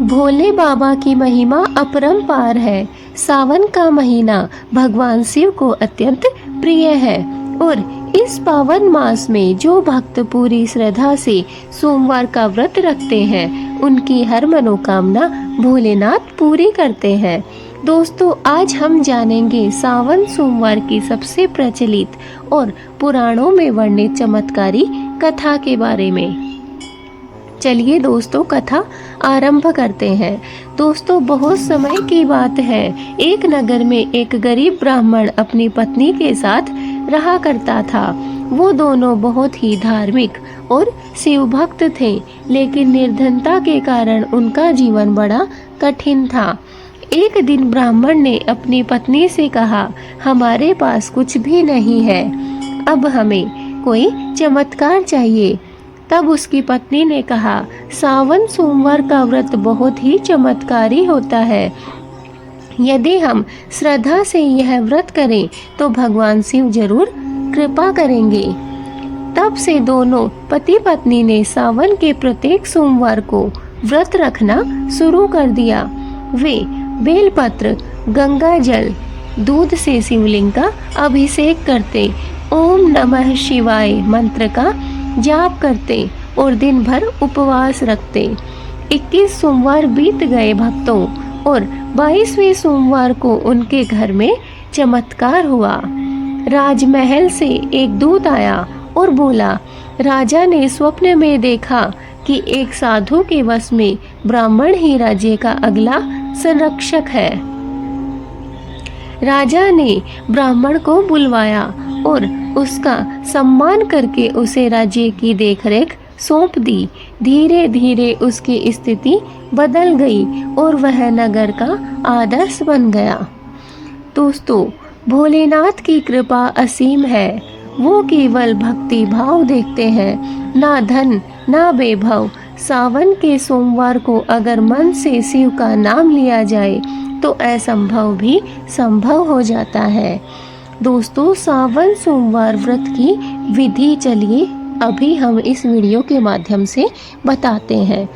भोले बाबा की महिमा अपरंपार है। सावन का महीना भगवान शिव को अत्यंत प्रिय है और इस पावन मास में जो भक्त पूरी श्रद्धा से सोमवार का व्रत रखते हैं उनकी हर मनोकामना भोलेनाथ पूरी करते हैं। दोस्तों, आज हम जानेंगे सावन सोमवार की सबसे प्रचलित और पुराणों में वर्णित चमत्कारी कथा के बारे में। चलिए दोस्तों, कथा आरंभ करते हैं। दोस्तों, बहुत समय की बात है, एक नगर में एक गरीब ब्राह्मण अपनी पत्नी के साथ रहा करता था। वो दोनों बहुत ही धार्मिक और शिव भक्त थे, लेकिन निर्धनता के कारण उनका जीवन बड़ा कठिन था। एक दिन ब्राह्मण ने अपनी पत्नी से कहा, हमारे पास कुछ भी नहीं है, अब हमें कोई चमत्कार चाहिए। तब उसकी पत्नी ने कहा, सावन सोमवार का व्रत बहुत ही चमत्कारी होता है। यदि हम श्रद्धा से यह व्रत करें तो भगवान शिव जरूर कृपा करेंगे। तब से दोनों पति पत्नी ने सावन के प्रत्येक सोमवार को व्रत रखना शुरू कर दिया। वे बेलपत्र, गंगा जल, दूध से शिवलिंग का अभिषेक करते, ओम नमः शिवाय मंत्र का जाप करते और दिन भर उपवास रखते। 21 सोमवार बीत गए भक्तों और 22वें सोमवार को उनके घर में चमत्कार हुआ। राजमहल से एक दूत आया और बोला, राजा ने स्वप्न में देखा कि एक साधु के वश में ब्राह्मण ही राज्य का अगला संरक्षक है। राजा ने ब्राह्मण को बुलवाया और उसका सम्मान करके उसे राज्य की देखरेख सौंप दी। धीरे धीरे उसकी स्थिति बदल गई और वह नगर का आदर्श बन गया। दोस्तों, भोलेनाथ की कृपा असीम है। वो केवल भक्ति भाव देखते हैं, ना धन ना वैभव। सावन के सोमवार को अगर मन से शिव का नाम लिया जाए तो असंभव भी संभव हो जाता है। दोस्तों, सावन सोमवार व्रत की विधि चलिए अभी हम इस वीडियो के माध्यम से बताते हैं।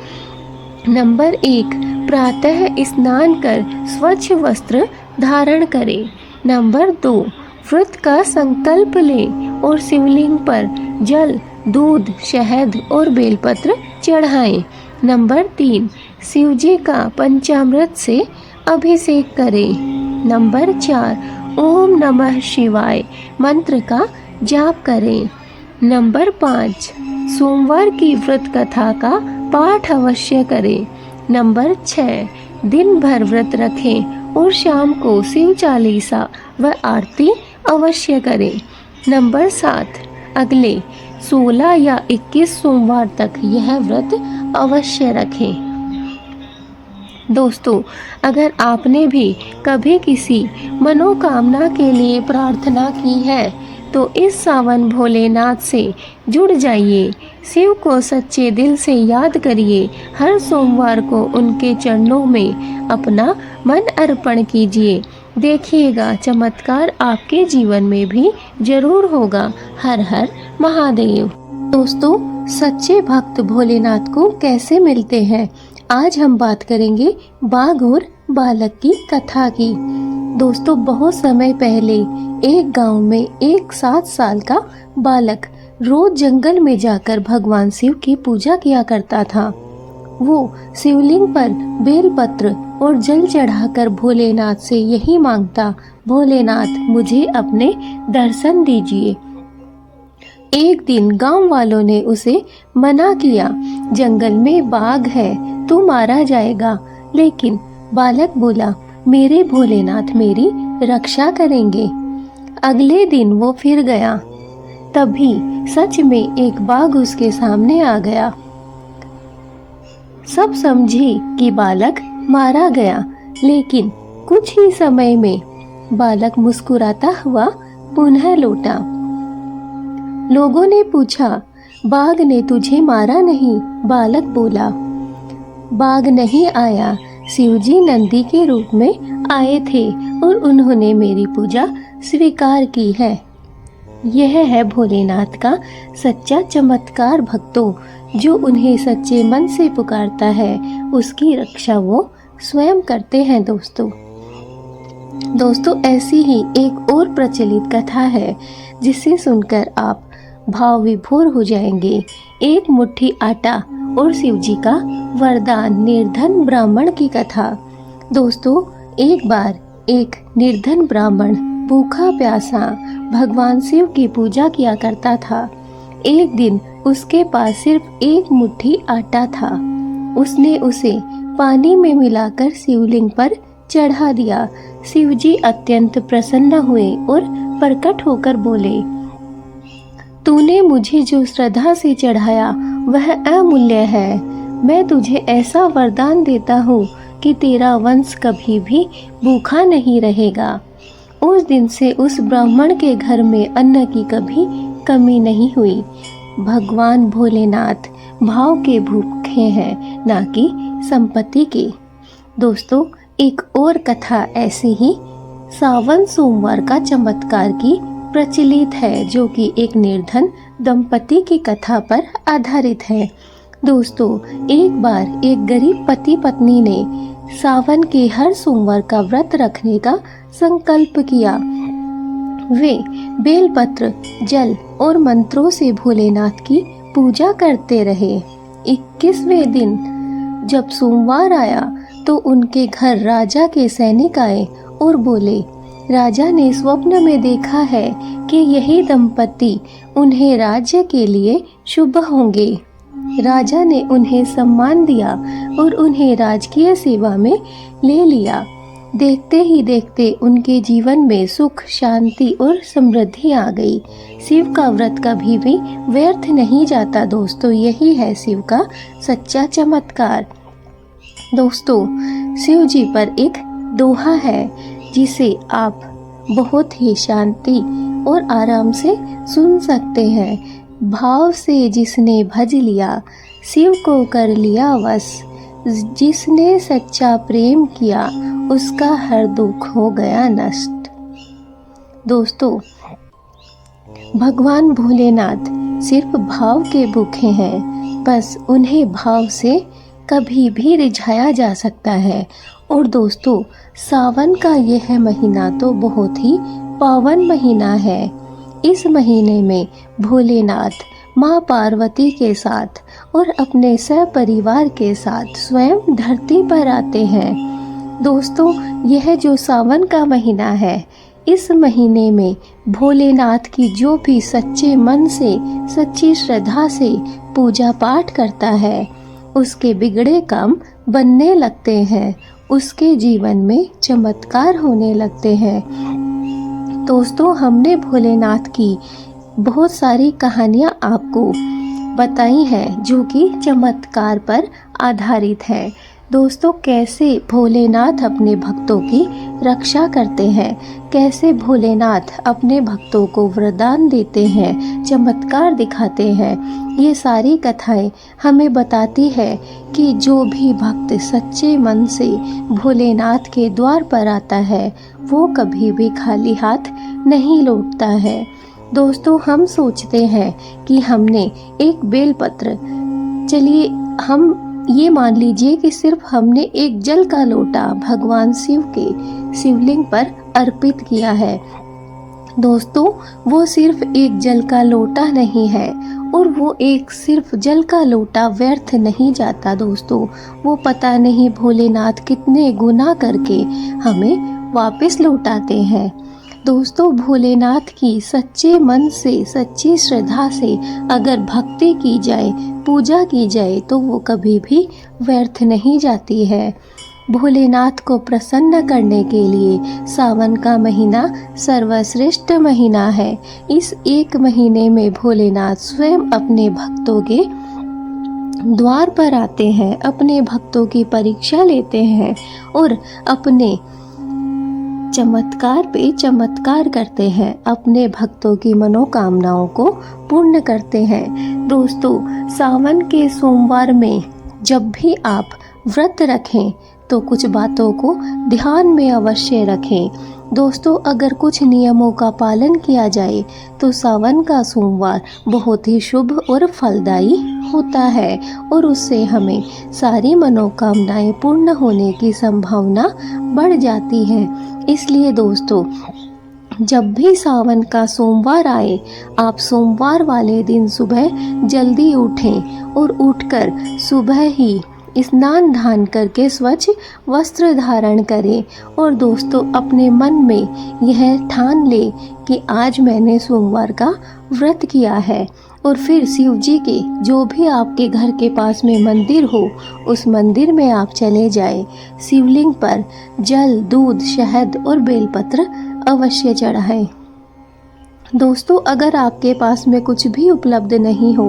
नंबर 1, प्रातः स्नान कर स्वच्छ वस्त्र धारण करें। नंबर 2, व्रत का संकल्प लें और शिवलिंग पर जल, दूध, शहद और बेलपत्र चढ़ाएं। नंबर 3, शिवजी का पंचामृत से अभिषेक करें। नंबर 4, ओम नमः शिवाय मंत्र का जाप करें। नंबर 5, सोमवार की व्रत कथा का पाठ अवश्य करें। नंबर 6, दिन भर व्रत रखें और शाम को शिव चालीसा व आरती अवश्य करें। नंबर 7, अगले 16 या 21 सोमवार तक यह व्रत अवश्य रखें। दोस्तों, अगर आपने भी कभी किसी मनोकामना के लिए प्रार्थना की है तो इस सावन भोलेनाथ से जुड़ जाइए। शिव को सच्चे दिल से याद करिए। हर सोमवार को उनके चरणों में अपना मन अर्पण कीजिए। देखिएगा चमत्कार आपके जीवन में भी जरूर होगा। हर हर महादेव। दोस्तों, सच्चे भक्त भोलेनाथ को कैसे मिलते हैं, आज हम बात करेंगे बाघ और बालक की कथा की। दोस्तों, बहुत समय पहले एक गांव में एक 7 साल का बालक रोज जंगल में जाकर भगवान शिव की पूजा किया करता था। वो शिवलिंग पर बेलपत्र और जल चढ़ाकर भोलेनाथ से यही मांगता, भोलेनाथ मुझे अपने दर्शन दीजिए। एक दिन गांव वालों ने उसे मना किया, जंगल में बाघ है, तू मारा जाएगा। लेकिन बालक बोला, मेरे भोलेनाथ मेरी रक्षा करेंगे। अगले दिन वो फिर गया। तभी सच में एक बाघ उसके सामने आ गया। सब समझे कि बालक मारा गया, लेकिन कुछ ही समय में बालक मुस्कुराता हुआ पुनः लौटा। लोगों ने पूछा, बाघ ने तुझे मारा नहीं? बालक बोला, बाघ नहीं आया, शिवजी नंदी के रूप में आए थे और उन्होंने मेरी पूजा स्वीकार की है। यह है भोलेनाथ का सच्चा चमत्कार। भक्तों, जो उन्हें सच्चे मन से पुकारता है उसकी रक्षा वो स्वयं करते हैं। दोस्तों ऐसी ही एक और प्रचलित कथा है जिसे सुनकर आप भाव विभोर हो जाएंगे। एक मुट्ठी आटा और शिवजी का वरदान। निर्धन ब्राह्मण की कथा। दोस्तों, एक बार एक निर्धन ब्राह्मण भूखा प्यासा भगवान शिव की पूजा किया करता था। एक दिन उसके पास सिर्फ एक मुट्ठी आटा था। उसने उसे पानी में मिलाकर शिवलिंग पर चढ़ा दिया। शिवजी अत्यंत प्रसन्न हुए और प्रकट होकर बोले, तूने मुझे जो श्रद्धा से चढ़ाया वह अमूल्य है। मैं तुझे ऐसा वरदान देता हूँ कि तेरा वंश कभी भी भूखा नहीं रहेगा। उस दिन से उस ब्राह्मण के घर में अन्न की कभी कमी नहीं हुई। भगवान भोलेनाथ भाव के भूखे हैं, ना कि संपत्ति के। दोस्तों, एक और कथा ऐसी ही सावन सोमवार का चमत्कार की प्रचलित है, जो कि एक निर्धन दंपति की कथा पर आधारित है। दोस्तों, एक बार एक गरीब पति पत्नी ने सावन के हर सोमवार का व्रत रखने का संकल्प किया। वे बेलपत्र, जल और मंत्रों से भोलेनाथ की पूजा करते रहे। 21वें दिन जब सोमवार आया तो उनके घर राजा के सैनिक आए और बोले, राजा ने स्वप्न में देखा है कि यही दंपति उन्हें राज्य के लिए शुभ होंगे। राजा ने उन्हें सम्मान दिया और उन्हें राजकीय सेवा में ले लिया। देखते ही देखते उनके जीवन में सुख, शांति और समृद्धि आ गई। शिव का व्रत कभी भी व्यर्थ नहीं जाता। दोस्तों, यही है शिव का सच्चा चमत्कार। दोस्तों, शिव जी पर एक दोहा है जिसे आप बहुत ही शांति और आराम से सुन सकते हैं। भाव से जिसने भज लिया, शिव को कर लिया वश। जिसने सच्चा प्रेम किया, उसका हर दुख हो गया नष्ट। दोस्तों, भगवान भोलेनाथ सिर्फ भाव के भूखे हैं, बस उन्हें भाव से कभी भी रिझाया जा सकता है। और दोस्तों, सावन का यह महीना तो बहुत ही पावन महीना है। इस महीने में भोलेनाथ माँ पार्वती के साथ और अपने सपरिवार के साथ स्वयं धरती पर आते हैं। दोस्तों, यह जो सावन का महीना है, इस महीने में भोलेनाथ की जो भी सच्चे मन से, सच्ची श्रद्धा से पूजा पाठ करता है, उसके बिगड़े काम बनने लगते हैं, उसके जीवन में चमत्कार होने लगते हैं। दोस्तों, हमने भोलेनाथ की बहुत सारी कहानियाँ आपको बताई हैं जो कि चमत्कार पर आधारित है। दोस्तों, कैसे भोलेनाथ अपने भक्तों की रक्षा करते हैं, कैसे भोलेनाथ अपने भक्तों को वरदान देते हैं, चमत्कार दिखाते हैं, ये सारी कथाएं हमें बताती है कि जो भी भक्त सच्चे मन से भोलेनाथ के द्वार पर आता है, वो कभी भी खाली हाथ नहीं लौटता है। दोस्तों, हम सोचते हैं कि हमने एक बेलपत्र, चलिए हम ये मान लीजिए कि सिर्फ हमने एक जल का लोटा भगवान शिव के शिवलिंग पर अर्पित किया है। दोस्तों, वो सिर्फ एक जल का लोटा नहीं है और वो एक सिर्फ जल का लोटा व्यर्थ नहीं जाता। दोस्तों, वो पता नहीं भोलेनाथ कितने गुना करके हमें वापस लौटाते हैं। दोस्तों, भोलेनाथ की सच्चे मन से, सच्ची श्रद्धा से अगर भक्ति की जाए, पूजा की जाए, तो वो कभी भी व्यर्थ नहीं जाती है। भोलेनाथ को प्रसन्न करने के लिए सावन का महीना सर्वश्रेष्ठ महीना है। इस एक महीने में भोलेनाथ स्वयं अपने भक्तों के द्वार पर आते हैं, अपने भक्तों की परीक्षा लेते हैं और अपने चमत्कार पे चमत्कार करते हैं, अपने भक्तों की मनोकामनाओं को पूर्ण करते हैं। दोस्तों, सावन के सोमवार में जब भी आप व्रत रखें तो कुछ बातों को ध्यान में अवश्य रखें। दोस्तों, अगर कुछ नियमों का पालन किया जाए तो सावन का सोमवार बहुत ही शुभ और फलदायी होता है और उससे हमें सारी मनोकामनाएं पूर्ण होने की संभावना बढ़ जाती है। इसलिए दोस्तों, जब भी सावन का सोमवार आए, आप सोमवार वाले दिन सुबह जल्दी उठें और उठकर सुबह ही स्नान ध्यान करके स्वच्छ वस्त्र धारण करें और दोस्तों अपने मन में यह ठान ले कि आज मैंने सोमवार का व्रत किया है और फिर शिव जी के जो भी आपके घर के पास में मंदिर हो उस मंदिर में आप चले जाएं। शिवलिंग पर जल, दूध, शहद और बेलपत्र अवश्य चढ़ाएं। दोस्तों, अगर आपके पास में कुछ भी उपलब्ध नहीं हो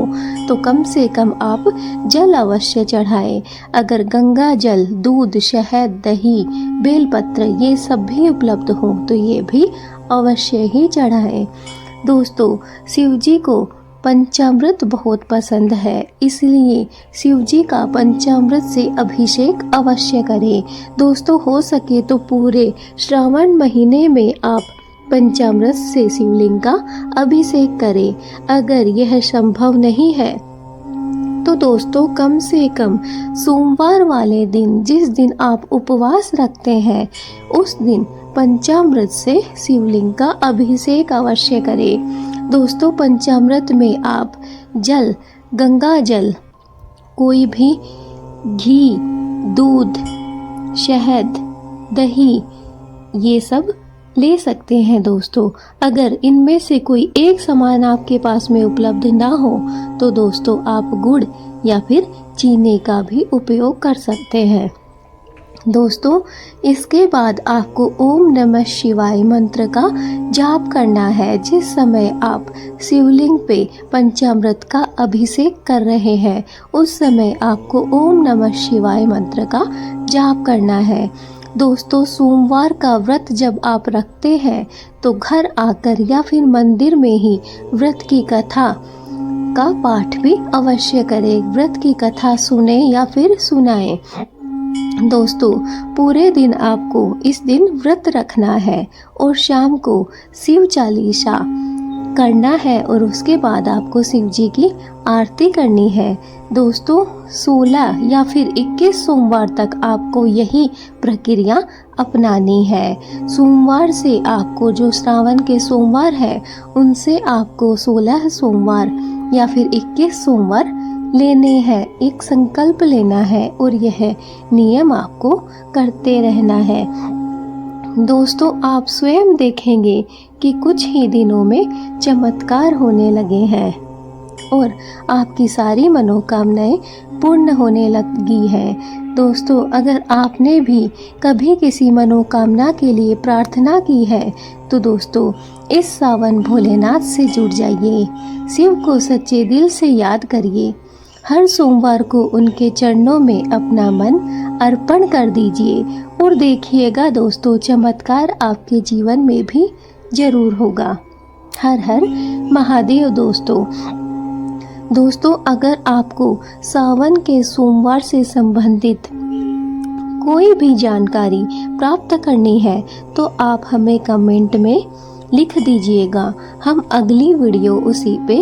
तो कम से कम आप जल अवश्य चढ़ाएं। अगर गंगा जल, दूध, शहद, दही, बेलपत्र ये सब भी उपलब्ध हो तो ये भी अवश्य ही चढ़ाएं। दोस्तों, शिव जी को पंचामृत बहुत पसंद है, इसलिए शिव जी का पंचामृत से अभिषेक अवश्य करें। दोस्तों, हो सके तो पूरे श्रावण महीने में आप पंचामृत से शिवलिंग का अभिषेक करें। अगर यह संभव नहीं है तो दोस्तों कम से कम सोमवार वाले दिन, जिस दिन आप उपवास रखते हैं, उस दिन पंचामृत से शिवलिंग का अभिषेक अवश्य करें। दोस्तों, पंचामृत में आप जल, गंगा जल, कोई भी घी, दूध, शहद, दही ये सब ले सकते हैं। दोस्तों, अगर इनमें से कोई एक सामान आपके पास में उपलब्ध ना हो तो दोस्तों आप गुड़ या फिर चीनी का भी उपयोग कर सकते हैं। दोस्तों, इसके बाद आपको ओम नमः शिवाय मंत्र का जाप करना है। जिस समय आप शिवलिंग पे पंचामृत का अभिषेक कर रहे हैं उस समय आपको ओम नमः शिवाय मंत्र का जाप करना है। दोस्तों, सोमवार का व्रत जब आप रखते हैं तो घर आकर या फिर मंदिर में ही व्रत की कथा का पाठ भी अवश्य करें। व्रत की कथा सुने या फिर सुनाएं। दोस्तों, पूरे दिन आपको इस दिन व्रत रखना है और शाम को शिव चालीसा करना है और उसके बाद आपको शिव जी की आरती करनी है। दोस्तों, 16 या फिर 21 सोमवार तक आपको यही प्रक्रिया अपनानी है। सोमवार से आपको जो श्रावण के सोमवार है उनसे आपको 16 सोमवार या फिर 21 सोमवार लेने हैं। एक संकल्प लेना है और यह नियम आपको करते रहना है। दोस्तों, आप स्वयं देखेंगे कि कुछ ही दिनों में चमत्कार होने लगे हैं और आपकी सारी मनोकामनाएं पूर्ण होने लगी हैं। दोस्तों, अगर आपने भी कभी किसी मनोकामना के लिए प्रार्थना की है तो दोस्तों इस सावन भोलेनाथ से जुड़ जाइए। शिव को सच्चे दिल से याद करिए। हर सोमवार को उनके चरणों में अपना मन अर्पण कर दीजिए और देखिएगा दोस्तों चमत्कार आपके जीवन में भी जरूर होगा। हर हर महादेव। दोस्तों, अगर आपको सावन के सोमवार से संबंधित कोई भी जानकारी प्राप्त करनी है तो आप हमें कमेंट में लिख दीजिएगा। हम अगली वीडियो उसी पे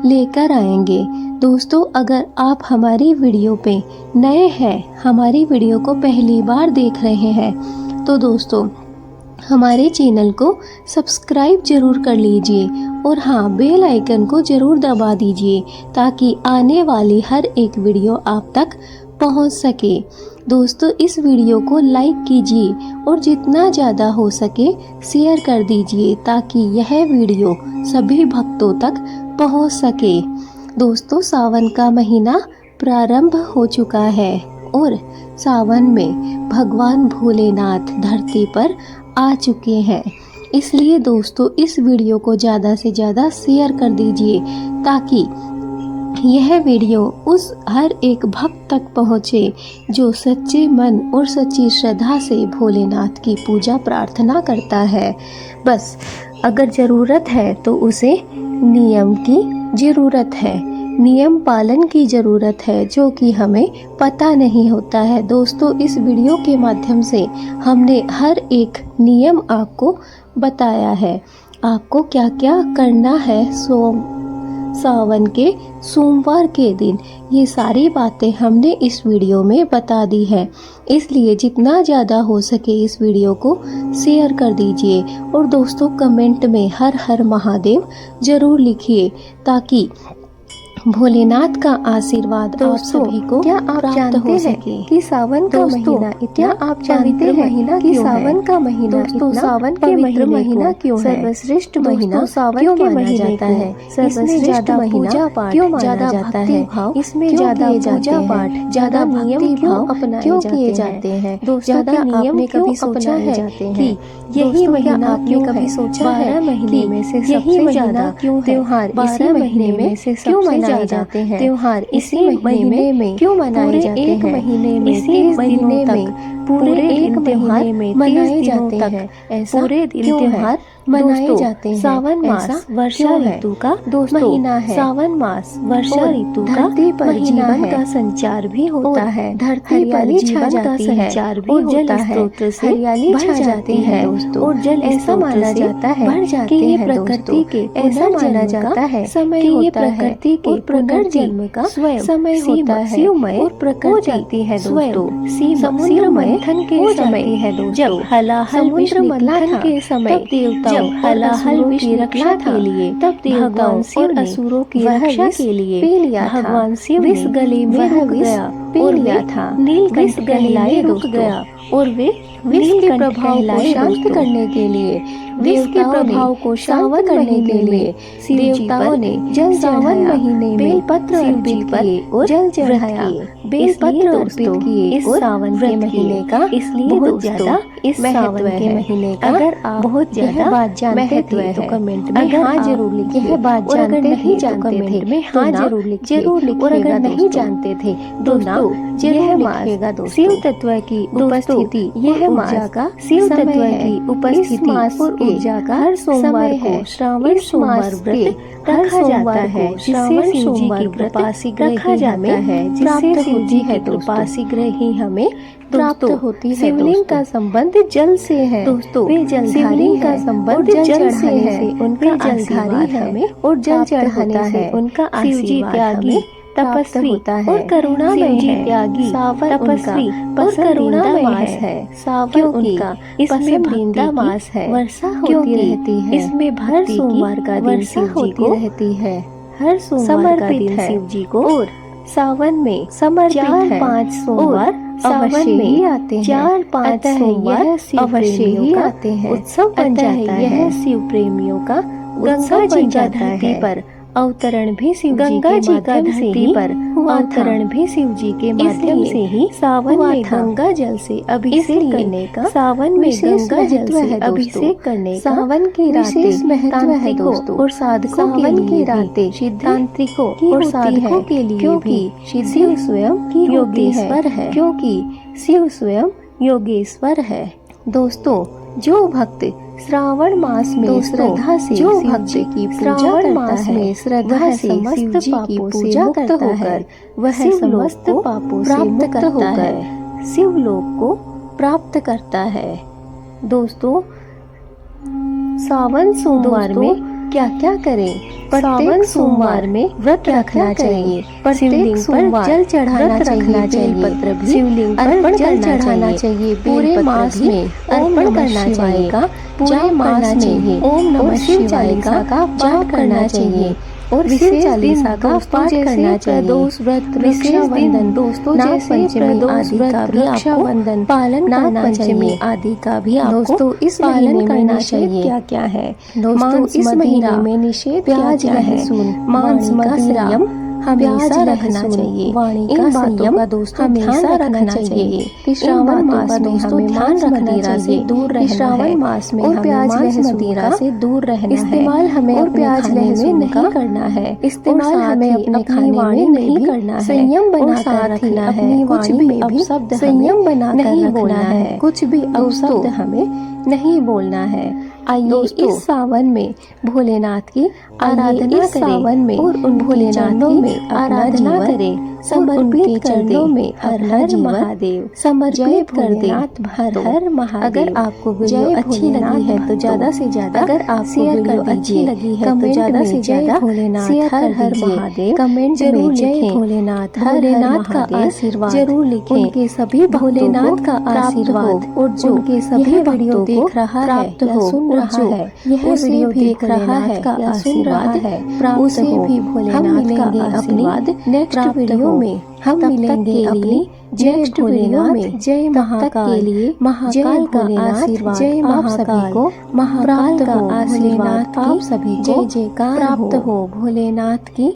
लेकर आएंगे। दोस्तों, अगर आप हमारी वीडियो पे नए हैं, हमारी वीडियो को पहली बार देख रहे हैं तो दोस्तों हमारे चैनल को सब्सक्राइब जरूर कर लीजिए और हाँ, बेल आइकन को जरूर दबा दीजिए ताकि आने वाली हर एक वीडियो आप तक पहुंच सके। दोस्तों, इस वीडियो को लाइक कीजिए और जितना ज़्यादा हो सके शेयर कर दीजिए ताकि यह वीडियो सभी भक्तों तक पहुंच सके। दोस्तों, सावन का महीना प्रारंभ हो चुका है और सावन में भगवान भोलेनाथ धरती पर आ चुके हैं। इसलिए दोस्तों इस वीडियो को ज़्यादा से ज़्यादा शेयर कर दीजिए ताकि यह वीडियो उस हर एक भक्त तक पहुँचे जो सच्चे मन और सच्ची श्रद्धा से भोलेनाथ की पूजा प्रार्थना करता है। बस अगर ज़रूरत है तो उसे नियम की ज़रूरत है। नियम पालन की ज़रूरत है जो कि हमें पता नहीं होता है। दोस्तों, इस वीडियो के माध्यम से हमने हर एक नियम आपको बताया है। आपको क्या क्या करना है सावन के सोमवार के दिन, ये सारी बातें हमने इस वीडियो में बता दी है। इसलिए जितना ज़्यादा हो सके इस वीडियो को शेयर कर दीजिए और दोस्तों कमेंट में हर हर महादेव ज़रूर लिखिए ताकि भोलेनाथ का आशीर्वाद आप सभी को क्या आप जानते हैं कि सावन का महीना इतना आप जानते हैं कि सावन का महीना दोस्तों सावन के महीना क्यों है सर्वश्रेष्ठ महीना सावन के महीने जाता है? इसमें ज्यादा पूजा पाठ क्यों ज्यादा जाता है? इसमें ज्यादा पूजा पाठ ज्यादा नियम क्यों अपनाए किए जाते हैं? दोस्तों क्या आपने कभी सोचा है कि यही महीना आपने कभी सोचा है 12 महीने में से यही महीना क्यों त्योहार इसी महीने में से क्यों सबसे मनाए ज्यादा जाते हैं? त्योहार इसी महीने में क्यों मनाए जाते एक हैं? महीने में इसी महीने में पूरे एक महीने में मनाए 30 जाते दिनों हैं। तक ऐसा पूरे दिन क्यों त्योहार है? मनाए दोस्तों, जाते हैं। सावन मास ऐसा वर्षा क्यों है? ऋतु का दोस्तों, महीना है। सावन मास वर्षा और ऋतु का धरती पर महीना जीवन है। का संचार भी होता और है। धरती पर हरियाली छा जीवन का जाती है संचार भी और जल होता है। स्रोत से हरियाली भर छा जाती जाती है है दोस्तों। और जल ऐसा स्रोत माना से जाता है भर कि जाते ये हैं प्रकृति दोस्तों। के ऐसा माना पुनर्जन्म जाता का है समय कि ये होता है प्रकृति के और पुनर्जन्म का स्वयं समय होता है शिवमय और प्रकृति जाती है स्वयं दोस्तों। समुद्र शिवमय मंथन के हो समय जाती है दोस्तों। जब हलाहल समुद्र विष निकला मंथन था के समय तब देवताओं जब और हलाहल असुरों विष की निकला रक्षा था, के लिए तब देवताओं भगवान शिव और ने असुरों की वह रक्षा विष के लिए पी लिया था। भगवान शिव विष ने गले में वह रुक विष गया पी और लिया वे था। नीलकंठ विष गले कहलाए में रुक दोस्तों। गया और वे विष के नीलकंठ प्रभाव को कहलाए शांत दोस्तों। करने के लिए विष के देवताओं ने प्रभाव को शांत सावन करने महीने के लिए में शिव जी देवताओं पर ने जल सावन चढ़ाया, महीने में बेलपत्र शिव जी अर्पित पर किए और जल व्रत चढ़ाया, किए। बेलपत्र इसलिए अर्पित दोस्तों, किए इस और सावन के व्रत महीने किए। का इसलिए बहुत दोस्तों ज्यादा इस महत्व सावन के है। महीने का अगर आप बहुत यह ज्यादा बात जानते महत्व थे तो है। कमेंट में अगर हाँ आप जरूर लिखिए। यह बात और अगर जानते नहीं थे तो जानते थे कमेंट में तो हाँ ना जरूर लिखिए। जरूर और अगर लिखिएगा नहीं दोस्तों। जानते थे तो तो ना दोस्तों जरूर यह लिखिएगा मास दोस्तों। शिव तत्व की दोस्तों, उपस्थिति यह और मास ऊर्जा का शिव समय तत्व है। की इस उपस्थिति मास और के ऊर्जा का हर सोमवार समय को है। श्रावण इस सोमवार मास व्रत के हर रखा जाता सोमवार है, को जिससे श्रावण शिव जी सोमवार की व्रत कृपा शीघ्र रखा ही जाता हमें है, जिससे प्राप्त शिव होती जी है की कृपा दोस्तों। शीघ्र ही हमें प्राप्त दोस्तों होती है शिवलिंग दोस्तों। का संबंध जल से है दोस्तों, वे जलधारी शिवलिंग का है संबंध और जल जल से चढ़ाने है। से उनका वे जलधारी आशीर्वाद है हमें और जल प्राप्त चढ़ाने होता से है। उनका शिव जी आशीर्वाद त्यागी हमें प्राप्त तपस्वी होता है। और करुणामय शिव जी है। त्यागी सावन तपस्वी उनका और पसंदीदा करुणामय मास है। है। सावन क्योंकि उनका इसमें पसंदीदा भक्ति की मास है। वर्षा होती क्योंकि रहती है। इसमें हर भक्ति की सोमवार का दिन वर्षा शिव जी होती को रहती है। हर सोमवार का दिन है। शिव जी को और सावन में समर्पित है। 4-5 सोमवार सावन अवश्य में ही आते हैं। 4-5 अतः सोमवार यह शिव अवश्य प्रेमियों ही का आते हैं। उत्सव बन अतः जाता यह है। शिव प्रेमियों का गंगा उत्सव जी बन का जाता धरती है। पर अवतरण भी शिव जी गंगा के जी का माध्यम से धरती ही पर हुआ था। अवतरण भी शिव जी के माध्यम इसलिए से ही सावन हुआ में था। गंगा जल से अभिषेक इसलिए करने का सावन में विशेष गंगा जल महत्व से है दोस्तों। अभिषेक करने का सावन की विशेष रातें महत्व है तांत्रिकों दोस्तों। और साधकों के सावन लिए की भी रातें सिद्ध तांत्रिकों की और होती साधकों है, के लिए क्योंकि भी शिव सिद्ध स्वयं की होती योगेश्वर है। क्योंकि शिव स्वयं योगेश्वर है। दोस्तों, जो भक्त श्रावण मास में दोस्तों, श्रद्धा से जो शिव भक्त जी की पूजा श्रावण करता मास है, में श्रद्धा वह से समस्त शिव जी की पापों से पूजा मुक्त करता होकर है, वह शिव लोक समस्त को पापों से प्राप्त मुक्त करता होकर है। शिवलोक को प्राप्त करता है। दोस्तों, सावन सोमवार में क्या क्या करें? सावन सोमवार में व्रत रखना चाहिए। शिवलिंग पर जल चढ़ाना चाहिए। पत्र भी शिवलिंग पर जल चढ़ाना चाहिए। पूरे मास में अर्पण करना चाहिए। पूरे मास में ओम नमः शिवाय का जाप करना चाहिए और विशेष चालीसा का पाठ करना चाहिए। प्रदोष व्रत, रक्षाबंधन दोस्तों जैसे प्रदोष व्रत, रक्षाबंधन पालन करना चाहिए आदि का भी आपको दोस्तों इस पालन करना चाहिए। क्या क्या है दोस्तों इस महीने में निषेध प्याज लहसुन मांस का संयम हमेशा रखना चाहिए। वाणी का संयम दोस्तों हमेशा रखना चाहिए कि श्रावण मास में हमें मांस मदिरा से दूर रहना है। श्रावण मास में और प्याज लहसुन मदिरा से दूर रहना है। इस्तेमाल हमें और प्याज लहसुन नहीं करना है। इस्तेमाल हमें अपने खाने में नहीं करना है। संयम बनाकर रखना है। कुछ भी अपशब्द संयम बनाकर नहीं बोलना है। कुछ भी अपशब्द हमें नहीं बोलना है। आइए इस सावन में भोलेनाथ की आराधना करें, सावन में और उन भोलेनाथ में आराधना करें, समर्पित चरणों में हर हर महादेव समर्पित कर दे। हर हर महादेव। अगर आपको वीडियो अच्छी लगी है तो ज्यादा से ज्यादा, अगर आप शेयर कर अच्छी लगी है तो ज्यादा से ज्यादा भोलेनाथ हर हर महादेव कमेंट जरूर लिखें। भोलेनाथ भोलेनाथ का आशीर्वाद जरूर लिखें। उनके सभी भोलेनाथ का आशीर्वाद और जो उनके सभी वीडियो देख रहा है या सुन रहा है, यह वीडियो देख रहा है या सुन रहा है, उसे भी भोलेनाथ का आशीर्वाद नेक्स्ट वीडियो में हम मिलेंगे अपनी नेक्स्ट वीडियो में। जय महाकाल के लिए महाकाल का आशीर्वाद, जय महाकाल को महाकाल का आशीर्वाद आप सभी को जय जयकार प्राप्त हो। भोलेनाथ की